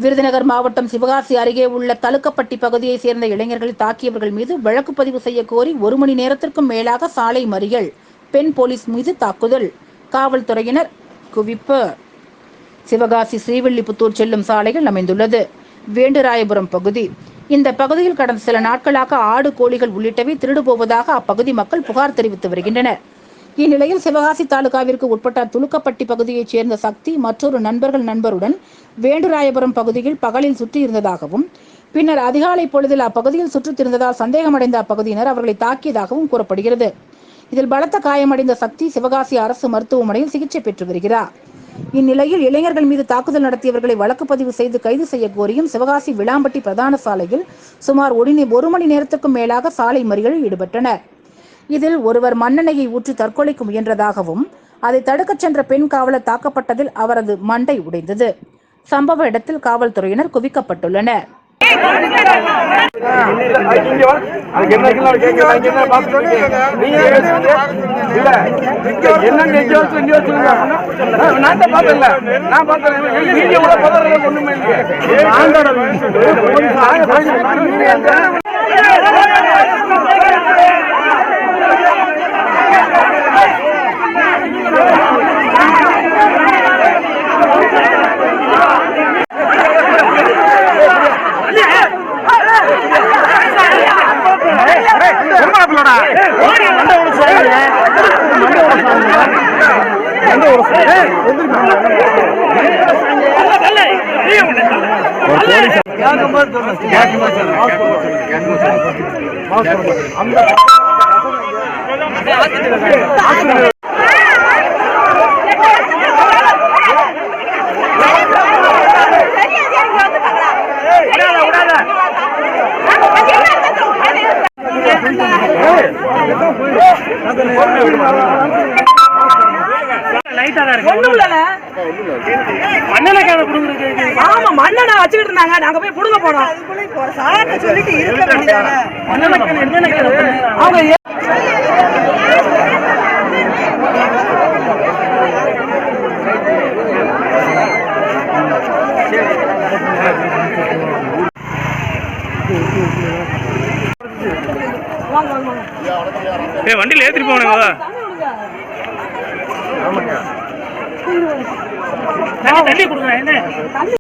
விருதுநகர் மாவட்டம் சிவகாசி அருகே உள்ள தலுக்கப்பட்டி பகுதியைச் சேர்ந்த இளைஞர்களை தாக்கியவர்கள் மீது வழக்கு பதிவு செய்ய கோரி 1 மணி நேரத்திற்கும் மேலாக சாலை மறியல். பெண் போலீஸ் மீது தாக்குதல். காவல்துறையினர் குவிப்பு. சிவகாசி ஸ்ரீவில்லிபுத்தூர் செல்லும் சாலையில் அமைந்துள்ளது வேண்டுராயபுரம் பகுதி. இந்த பகுதியில் கடந்த சில நாட்களாக ஆடு, கோழிகள் உள்ளிட்டவை திருடு போவதாக அப்பகுதி மக்கள் புகார் தெரிவித்து வருகின்றனர். இந்நிலையில் சிவகாசி தாலுகாவிற்கு உட்பட்ட துலுக்கப்பட்டி பகுதியைச் சேர்ந்த சக்தி மற்றொரு நண்பருடன் வேண்டுராயபுரம் பகுதியில் பகலில் சுற்றியிருந்ததாகவும், பின்னர் அதிகாலை பொழுதில் அப்பகுதியில் சுற்றித் திரிந்ததால் சந்தேகமடைந்த அப்பகுதியினர் அவர்களை தாக்கியதாகவும் கூறப்படுகிறது. இதில் பலத்த காயமடைந்த சக்தி சிவகாசி அரசு மருத்துவமனையில் சிகிச்சை பெற்று வருகிறார். இந்நிலையில் இளைஞர்கள் மீது தாக்குதல் நடத்தியவர்களை வழக்கு பதிவு செய்து கைது செய்ய கோரியும் சிவகாசி விளாம்பட்டி பிரதான சாலையில் சுமார் 1 மணி நேரத்துக்கும் மேலாக சாலை மறியலில் ஈடுபட்டனர். இதில் ஒருவர் மண்ணெண்ணெயை ஊற்றி தற்கொலைக்கு முயன்றதாகவும், அதை தடுக்கச் சென்ற பெண் காவலர் தாக்கப்பட்டதில் அவரது மண்டை உடைந்தது. சம்பவ இடத்தில் காவல்துறையினர் குவிக்கப்பட்டுள்ளனர். மண்ணெண்ண வச்சுக்கிட்டு இருந்தாங்க. நாங்க போய் புடுங்க போனோம். வண்டியில் ஏற்றிட்டு போனேன். தண்ணி கொடுங்க.